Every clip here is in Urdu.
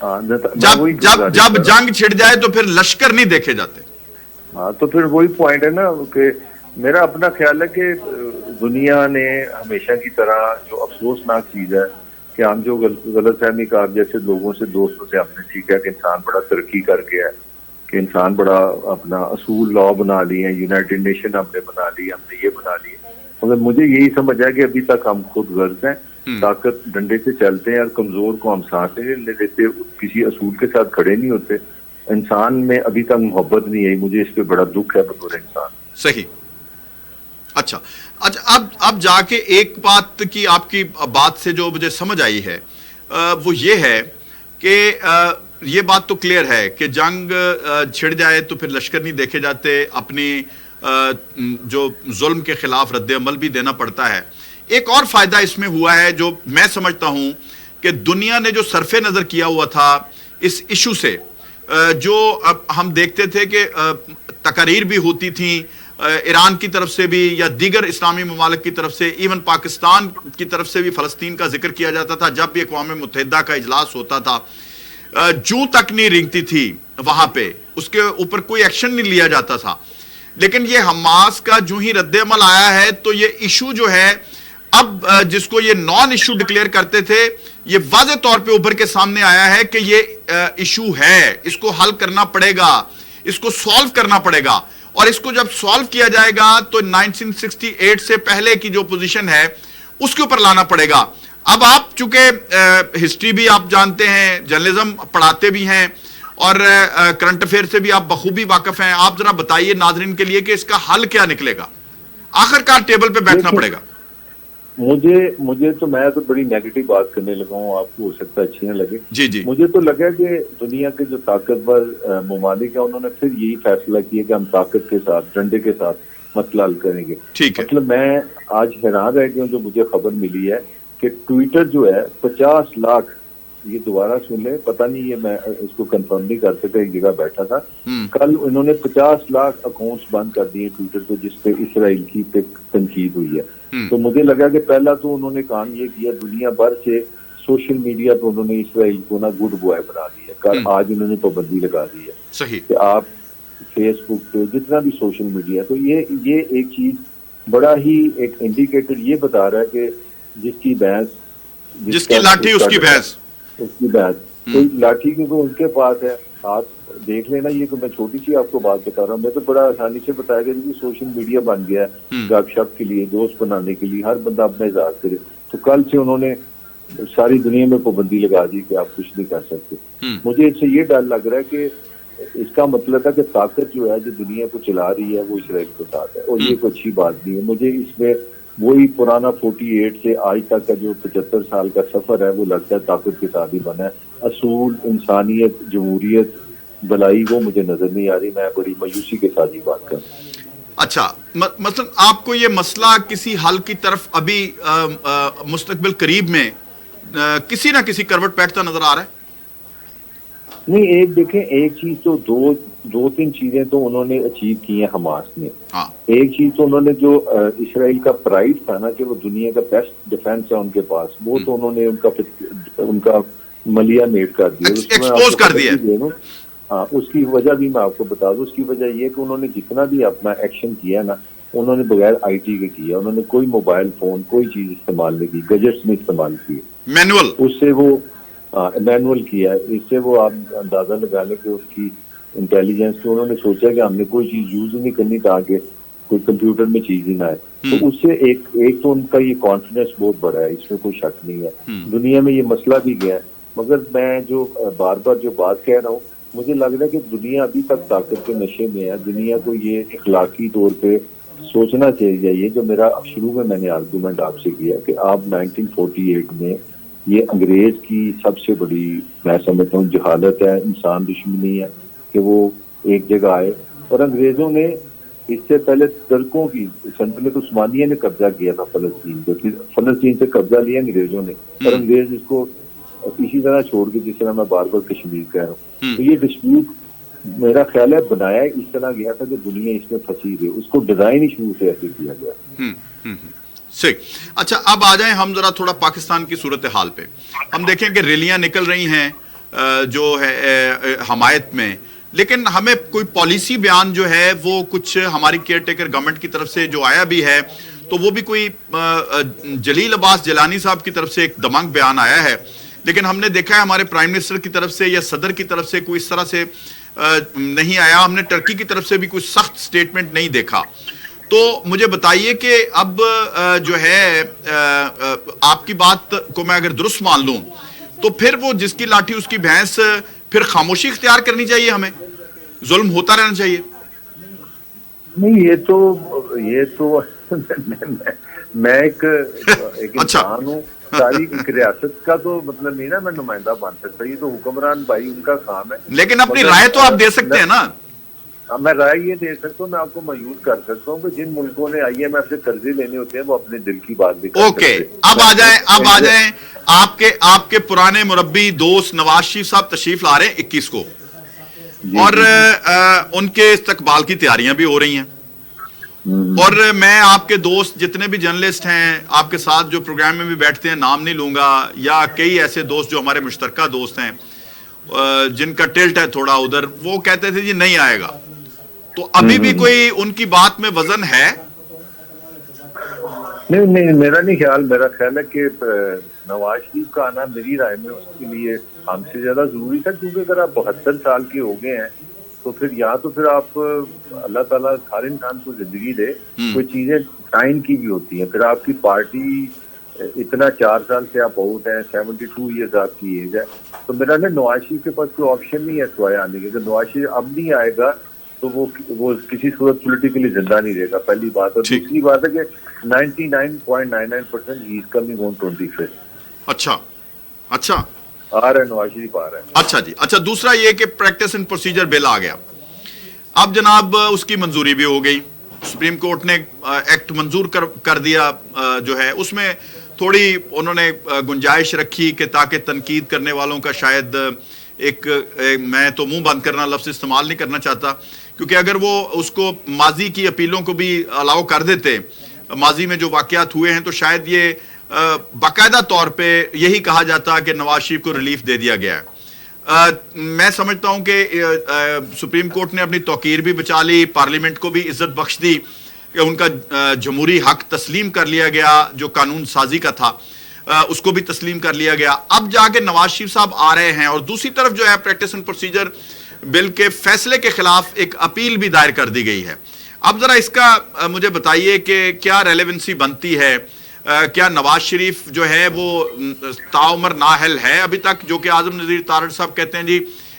جب جنگ چھڑ جائے تو پھر لشکر نہیں دیکھے جاتے. ہاں تو پھر وہی پوائنٹ ہے نا کہ میرا اپنا خیال ہے کہ دنیا نے ہمیشہ کی طرح جو افسوسناک چیز ہے کہ ہم جو غلط فہمی کا جیسے لوگوں سے دوستوں سے ہم نے سیکھا کہ انسان بڑا ترقی کر گیا ہے, کہ انسان بڑا اپنا اصول لا بنا لیے ہیں, یونائٹڈ نیشن ہم نے بنا لی, ہم نے یہ بنا لی, مگر مجھے یہی سمجھ ہے کہ ابھی تک ہم خود غرض ہیں, طاقت ڈنڈے سے چلتے ہیں اور کمزور کو ہم سانس نہیں لیتے, کسی اصول کے ساتھ کھڑے نہیں ہوتے. انسان میں ابھی تک محبت نہیں آئی, مجھے اس پہ بڑا دکھ ہے بطور انسان. صحیح. اچھا اب جا کے ایک بات کی آپ کی بات سے جو مجھے سمجھ آئی ہے وہ یہ ہے کہ یہ بات تو کلیئر ہے کہ جنگ چھڑ جائے تو پھر لشکر نہیں دیکھے جاتے, اپنی جو ظلم کے خلاف رد عمل بھی دینا پڑتا ہے. ایک اور فائدہ اس میں ہوا ہے جو میں سمجھتا ہوں کہ دنیا نے جو صرف نظر کیا ہوا تھا اس ایشو سے, جو ہم دیکھتے تھے کہ تقاریر بھی ہوتی تھیں ایران کی طرف سے بھی یا دیگر اسلامی ممالک کی طرف سے, ایون پاکستان کی طرف سے بھی فلسطین کا ذکر کیا جاتا تھا. جب بھی اقوام متحدہ کا اجلاس ہوتا تھا جو تک نہیں رنگتی تھی وہاں پہ, اس کے اوپر کوئی ایکشن نہیں لیا جاتا تھا. لیکن یہ حماس کا جو ہی رد عمل آیا ہے تو یہ ایشو جو ہے اب جس کو یہ نان ایشو ڈکلیئر کرتے تھے یہ واضح طور پہ اوپر کے سامنے آیا ہے کہ یہ ایشو ہے, اس کو حل کرنا پڑے گا, اس کو سالو کرنا پڑے گا. اور اس کو جب سالو کیا جائے گا تو 1968 سے پہلے کی جو پوزیشن ہے اس کے اوپر لانا پڑے گا. اب آپ چونکہ ہسٹری بھی آپ جانتے ہیں, جرنلزم پڑھاتے بھی ہیں اور کرنٹ افیئر سے بھی آپ بخوبی واقف ہیں, آپ ذرا بتائیے ناظرین کے لیے کہ اس کا حل کیا نکلے گا, آخر کار ٹیبل پہ بیٹھنا پڑے گا. مجھے تو میں تو بڑی نیگیٹو بات کرنے لگا ہوں, آپ کو ہو سکتا ہے اچھی نہ لگے. جی مجھے تو لگا کہ دنیا کے جو طاقتور ممالک ہیں انہوں نے پھر یہی فیصلہ کیا کہ ہم طاقت کے ساتھ ڈنڈے کے ساتھ مسئلہ حل کریں گے. مطلب میں آج حیران رہ گیا ہوں جو مجھے خبر ملی ہے کہ ٹویٹر جو ہے 50 لاکھ, یہ دوبارہ سن لیں, پتہ نہیں یہ میں اس کو کنفرم نہیں کر سکا, ایک جگہ بیٹھا تھا کل, انہوں نے 50 لاکھ اکاؤنٹس بند کر دیے ٹویٹر پہ جس پہ اسرائیل کی تنقید ہوئی ہے. تو مجھے لگا کہ پہلا تو انہوں نے کام یہ کیا دنیا بھر سے سوشل میڈیا پہ انہوں نے اسرائیل کو نا گڈ بوائے بنا دیا. کل آج انہوں نے پابندی لگا دی ہے صحیح کہ آپ فیس بک پہ جتنا بھی سوشل میڈیا, تو یہ ایک چیز بڑا ہی ایک انڈیکیٹر یہ بتا رہا ہے کہ جس کی بحث جس کی لاٹھی اس کی بحث کوئی لاٹھی کیونکہ ان کے پاس ہے. آپ دیکھ لینا, یہ کہ میں چھوٹی سی آپ کو بات بتا رہا ہوں, میں تو بڑا آسانی سے بتایا گیا کہ سوشل میڈیا بن گیا ہے گپ شپ کے لیے, دوست بنانے کے لیے, ہر بندہ اپنا اظہار کرے. تو کل سے انہوں نے ساری دنیا میں پابندی لگا دی کہ آپ کچھ نہیں کر سکتے. مجھے اس سے یہ ڈر لگ رہا ہے کہ اس کا مطلب ہے کہ طاقت جو ہے جو دنیا کو چلا رہی ہے وہ اسرائیل کے ساتھ ہے, اور یہ کوئی اچھی بات نہیں ہے. مجھے اس میں وہی پرانا 48 سے آج تک کا جو 75 سال کا سفر ہے وہ لگتا ہے طاقت کے ساتھ ہی بنا ہے. اصول, انسانیت, جمہوریت, بلائی وہ مجھے نظر نہیں آ رہی. میں بڑی مایوسی کے ساتھ ہی بات کروں. اچھا, مثلا آپ کو یہ مسئلہ کسی حل کی طرف ابھی مستقبل قریب میں کسی نہ کسی کروٹ بیٹھتا نظر آ رہا ہے؟ نہیں, ایک دیکھیں, ایک چیز تو دو تین چیزیں تو انہوں نے اچیو کی ہیں حماس نے. ایک چیز تو انہوں نے جو اسرائیل کا پرائڈ تھا نا کہ وہ دنیا کا بیسٹ ڈیفینس ہے ان کے پاس, وہ تو انہوں نے ان کا ملیا میٹ کر دیا, ایکسپوز کر دیا. ہاں, اس کی وجہ بھی میں آپ کو بتا دوں. اس کی وجہ یہ کہ انہوں نے جتنا بھی اپنا ایکشن کیا نا انہوں نے بغیر آئی ٹی کے کیا. انہوں نے کوئی موبائل فون کوئی چیز استعمال نہیں کی, گیجٹس نہیں استعمال کیے, مینول, اس سے وہ مینول کیا. اس سے وہ آپ اندازہ لگا لیں کہ اس کی انٹیلیجنس تو انہوں نے سوچا کہ ہم نے کوئی چیز یوز ہی نہیں کرنی تاکہ کوئی کمپیوٹر میں چیز ہی نہ آئے. تو اس سے ایک تو ان کا یہ کانفیڈنس بہت بڑا ہے, اس میں کوئی شک نہیں ہے. دنیا میں یہ مسئلہ بھی گیا ہے, مگر میں جو بار بار جو بات کہہ رہا ہوں, مجھے لگ رہا ہے کہ دنیا ابھی تک طاقت کے نشے میں ہے. دنیا کو یہ اخلاقی طور پہ سوچنا چاہیے. یہ جو میرا شروع میں نے آرگومنٹ آپ سے کیا کہ آپ 1948 میں یہ انگریز کی سب سے بڑی میں سمجھتا ہوں جہالت ہے, انسان دشمنی ہے کہ وہ ایک جگہ آئے. اور انگریزوں نے اس سے پہلے ترکوں کی سلطنت عثمانیہ نے قبضہ کیا تھا فلسطین پہ, پھر فلسطین سے قبضہ لیا انگریزوں نے, اور انگریز اس کو اسی طرح چھوڑ کے جس طرح میں بار بار کشمیر کہہ رہا ہوں. تو یہ ڈسپیوٹ میرا خیال ہے بنایا اس طرح گیا تھا کہ دنیا اس میں پھنسی رہی, اس کو ڈیزائن ہی شروع سے ایسے کیا گیا. صحیح. اچھا, اب آ جائیں ہم ذرا تھوڑا پاکستان کی صورتحال پہ. ہم دیکھیں کہ ریلیاں نکل رہی ہیں جو ہے حمایت میں، لیکن ہمیں کوئی پالیسی بیان جو ہے وہ کچھ ہماری کیئر ٹیکر گورنمنٹ کی طرف سے جو آیا بھی ہے تو وہ بھی کوئی جلیل عباس جیلانی صاحب کی طرف سے ایک دمنگ بیان آیا ہے، لیکن ہم نے دیکھا ہے ہمارے پرائم منسٹر کی طرف سے یا صدر کی طرف سے کوئی اس طرح سے نہیں آیا. ہم نے ٹرکی کی طرف سے بھی کوئی سخت سٹیٹمنٹ نہیں دیکھا. تو مجھے بتائیے کہ اب جو ہے آپ کی بات کو میں اگر درست مان لوں تو پھر وہ جس کی لاٹھی اس کی بھینس، پھر خاموشی اختیار کرنی چاہیے، ہمیں ظلم ہوتا رہنا چاہیے؟ نہیں، یہ تو میں ایک انسان ہوں، ساری ایک ریاست کا تو مطلب نہیں نا میں نمائندہ بن سکتا، یہ تو حکمران بھائی ان کا کام ہے. لیکن اپنی رائے تو آپ دے سکتے ہیں نا. میں رائے یہ دے سکتا ہوں، میں آپ کو مایوس کر سکتا ہوں کہ جن ملکوں نے آئی ایم ایف سے قرضے لینے ہوتے ہیں وہ اپنے دل کی بات بھی کر سکتے ہیں. اب آ جائیں آپ کے پرانے مربی دوست نواز شریف صاحب تشریف لا رہے ہیں 21 کو، اور ان کے استقبال کی تیاریاں بھی ہو رہی ہیں، اور میں آپ کے دوست جتنے بھی جرنلسٹ ہیں آپ کے ساتھ جو پروگرام میں بھی بیٹھتے ہیں، نام نہیں لوں گا، یا کئی ایسے دوست جو ہمارے مشترکہ دوست ہیں جن کا ٹلٹ ہے تھوڑا ادھر، وہ کہتے تھے جی نہیں آئے گا. تو ابھی بھی کوئی ان کی بات میں وزن ہے؟ نہیں، میرا نہیں خیال. میرا خیال ہے کہ نواز شریف کا آنا میری رائے میں اس کے لیے ہم سے زیادہ ضروری تھا، کیونکہ اگر آپ 72 سال کے ہو گئے ہیں تو پھر یا تو پھر آپ اللہ تعالیٰ ہر انسان کو زندگی دے، کوئی چیزیں ٹائم کی بھی ہوتی ہیں. پھر آپ کی پارٹی اتنا 4 سال سے آپ آؤٹ ہیں، 72 ایئرز آپ کی ایج ہے، تو میرا نا نواز شریف کے پاس کوئی آپشن نہیں ہے سوائے آنے کے. اگر نواز شریف اب نہیں آئے گا تو وہ کسی صورت پولیٹیکلی زندہ نہیں رہے گا، پہلی بات. اور دوسری بات ہے کہ 99.99% ہی از کمنگ آن 25. اچھا آ رہا ہے نواز شریف، آ رہا ہے. اچھا جی. اچھا، دوسرا یہ کہ پریکٹس اینڈ پروسیجر بل آ گیا، اب جناب اس کی منظوری بھی ہو گئی، سپریم کورٹ نے ایکٹ منظور کر دیا جو ہے، اس میں تھوڑی انہوں نے گنجائش رکھی کہ تاکہ تنقید کرنے والوں کا شاید ایک میں تو منہ بند کرنا لفظ استعمال نہیں کرنا چاہتا، کیونکہ اگر وہ اس کو ماضی کی اپیلوں کو بھی الاؤ کر دیتے، ماضی میں جو واقعات ہوئے ہیں، تو شاید یہ باقاعدہ طور پہ یہی کہا جاتا کہ نواز شریف کو ریلیف دے دیا گیا ہے. میں سمجھتا ہوں کہ سپریم کورٹ نے اپنی توقیر بھی بچا لی، پارلیمنٹ کو بھی عزت بخش دی کہ ان کا جمہوری حق تسلیم کر لیا گیا، جو قانون سازی کا تھا اس کو بھی تسلیم کر لیا گیا. اب جا کے نواز شریف صاحب آ رہے ہیں، اور دوسری طرف جو ہے پریکٹس اینڈ پروسیجر بل کے فیصلے کے خلاف ایک اپیل بھی دائر کر دی گئی ہے. اب ذرا اس کا مجھے بتائیے کہ کیا ریلیونسی بنتی ہے؟ کیا نواز شریف جو ہے وہ تاعمر نااہل ہے ابھی تک، جو کہ اعظم نذیر تارڑ صاحب کہتے ہیں جی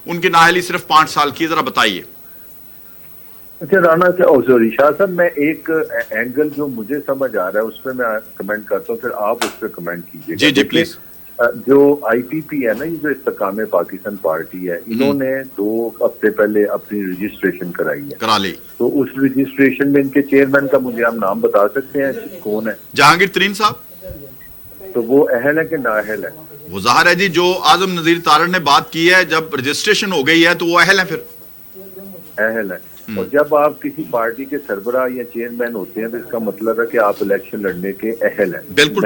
ان کی نااہلی صرف 5 سال کی؟ ذرا بتائیے. اچھا رانا سوری شاہ صاحب، میں ایک اینگل جو مجھے سمجھ آ رہا ہے اس پہ میں کمنٹ کرتا ہوں، پھر آپ اس پہ کمنٹ کیجیے. جی پلیز. جو آئی پی پی ہے نا، یہ جو استحکام پاکستان پارٹی ہے، انہوں نے 2 ہفتے پہلے اپنی رجسٹریشن کرائی ہے، کرا لی. تو اس رجسٹریشن میں ان کے چیئرمین کا مجھے آپ نام بتا سکتے ہیں کون ہے؟ جہانگیر ترین صاحب. تو وہ اہل ہے کہ نااہل ہے؟ وہ ظاہر ہے جی، جو اعظم نذیر تارڑ نے بات کی ہے، جب رجسٹریشن ہو گئی ہے تو وہ اہل ہے، پھر اہل ہے. اور جب آپ کسی پارٹی کے سربراہ یا چیئرمین ہوتے ہیں تو اس کا مطلب ہے کہ آپ الیکشن لڑنے کے اہل ہیں. بالکل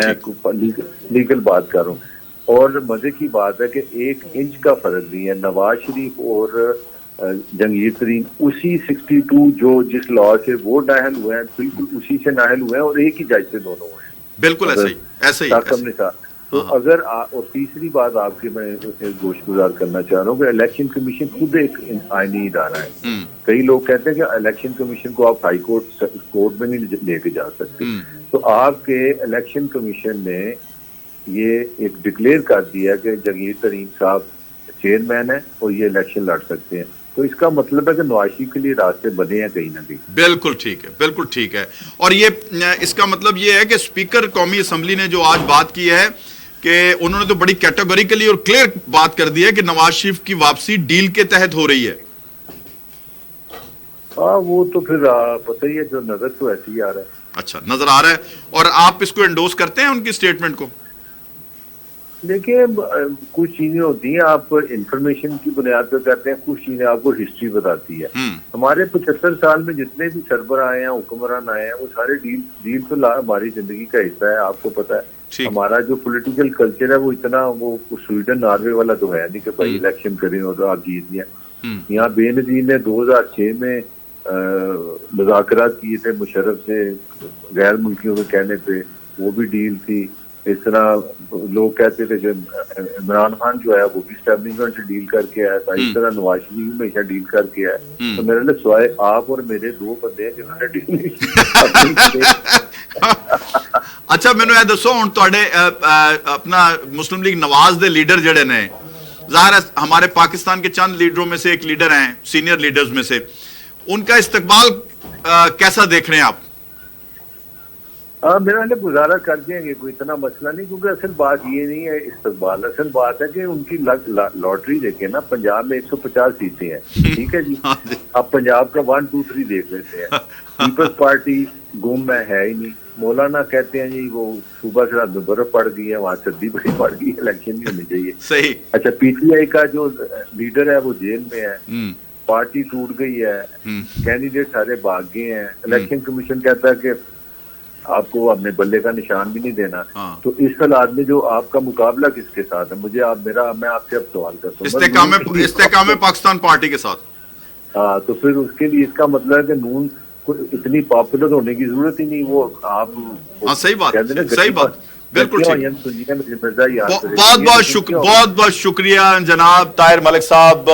لیگل بات کر رہا ہوں. اور مزے کی بات ہے کہ 1 انچ کا فرق نہیں ہے. نواز شریف اور جہانگیر ترین اسی 62 جو جس لا سے وہ نااہل ہوئے ہیں، بالکل اسی سے نااہل ہوئے ہیں، اور ایک ہی جج سے دونوں ہوئے ہیں. بالکل ایسے ہی. تو اگر اور تیسری بات آپ کی میں گوش گزار کرنا چاہ رہا ہوں کہ الیکشن کمیشن خود ایک آئینی ادارہ ہے. کئی لوگ کہتے ہیں کہ الیکشن کمیشن کو آپ ہائی کورٹ میں نہیں لے کے جا سکتے. تو آپ کے الیکشن کمیشن نے یہ ایک ڈکلیئر کر دیا کہ جہانگیر ترین صاحب چیئرمین ہیں اور یہ الیکشن لڑ سکتے ہیں. تو اس کا مطلب ہے کہ نواز شریف کے لیے راستے بنے ہیں کہیں نہ کہیں. بالکل ٹھیک ہے. اور یہ اس کا مطلب یہ ہے کہ اسپیکر قومی اسمبلی نے جو آج بات کی ہے کہ انہوں نے تو بڑی کیٹیگوریکلی اور کلیئر بات کر دی ہے کہ نواز شریف کی واپسی ڈیل کے تحت ہو رہی ہے. ہاں، وہ تو پھر پتہ ہی ہے، جو نظر تو ایسے ہی آ رہا ہے. اچھا، نظر آ رہا ہے. اور آپ اس کو انڈوز کرتے ہیں ان کی اسٹیٹمنٹ کو؟ دیکھیں، کچھ چیزیں ہوتی ہیں آپ انفارمیشن کی بنیاد پہ کرتے ہیں، کچھ چیزیں آپ کو ہسٹری بتاتی ہے. ہمارے 75 سال میں جتنے بھی سربراہ آئے ہیں، حکمران آئے ہیں، وہ سارے ڈیل تو ہماری زندگی کا حصہ ہے. آپ کو پتا ہے ٹھیک. ہمارا جو پولیٹیکل کلچر ہے وہ اتنا وہ سویڈن ناروے والا تو ہے نہیں کہ بھائی الیکشن کریں اور آپ جیت گئے. یہاں بے نظیر نے 2006 میں مذاکرات کیے تھے مشرف سے غیر ملکیوں کے کہنے پہ, وہ بھی ڈیل تھی. اس طرح لوگ کہتے تھے کہ عمران خان جو ہے وہ بھی اسٹیبلشمنٹ سے ڈیل کر کے آیا تھا, اس طرح نواز شریف بھی ہمیشہ ڈیل کر کے آیا. تو میرے لیے سوائے آپ اور میرے 2 بندے ہیں جنہوں نے ڈیل نہیں کی. اچھا مینوں یہ دسو ہن تواڈے اپنا مسلم لیگ نواز دے لیڈر جڑے نے, ظاہر ہے ہمارے پاکستان کے چند لیڈروں میں سے ایک لیڈر ہیں, سینئر لیڈرز میں سے, ان کا استقبال کیسا دیکھ رہے ہیں آپ؟ میرا لیے گزارا کر دیں گے, کوئی اتنا مسئلہ نہیں, کیونکہ اصل بات یہ نہیں ہے استقبال, اصل بات ہے کہ ان کی لاٹری دیکھیں نا. پنجاب میں 150 سیٹیں ہیں, ٹھیک ہے جی. اب پنجاب کا 1 2 3 دیکھ لیتے ہیں. پیپلز پارٹی گم میں ہے ہی نہیں. مولانا کہتے ہیں جی وہ صوبہ سرحد میں برف پڑ گئی ہے, وہاں سردی بڑی پڑ گئی ہے, الیکشن نہیں ہونی چاہیے. صحیح. اچھا پی ٹی آئی کا جو لیڈر ہے وہ جیل میں ہے, پارٹی ٹوٹ گئی ہے, کینڈیڈیٹ سارے بھاگ گئے ہیں. الیکشن کمیشن کہتا ہے کہ آپ کو اپنے بلے کا نشان بھی نہیں دینا. تو اس حالات میں جو آپ کا مقابلہ کس کے ساتھ ہے, میں آپ سے اب سوال کرتا ہوں. استحکام پاکستان پارٹی کے ساتھ. ہاں, تو پھر اس کے لیے اس کا مطلب ہے کہ نون کو اتنی پاپولر ہونے کی ضرورت ہی نہیں. وہ آپ صحیح بات, صحیح بات, بالکل ٹھیک. بہت بہت شکریہ جناب طاہر ملک صاحب.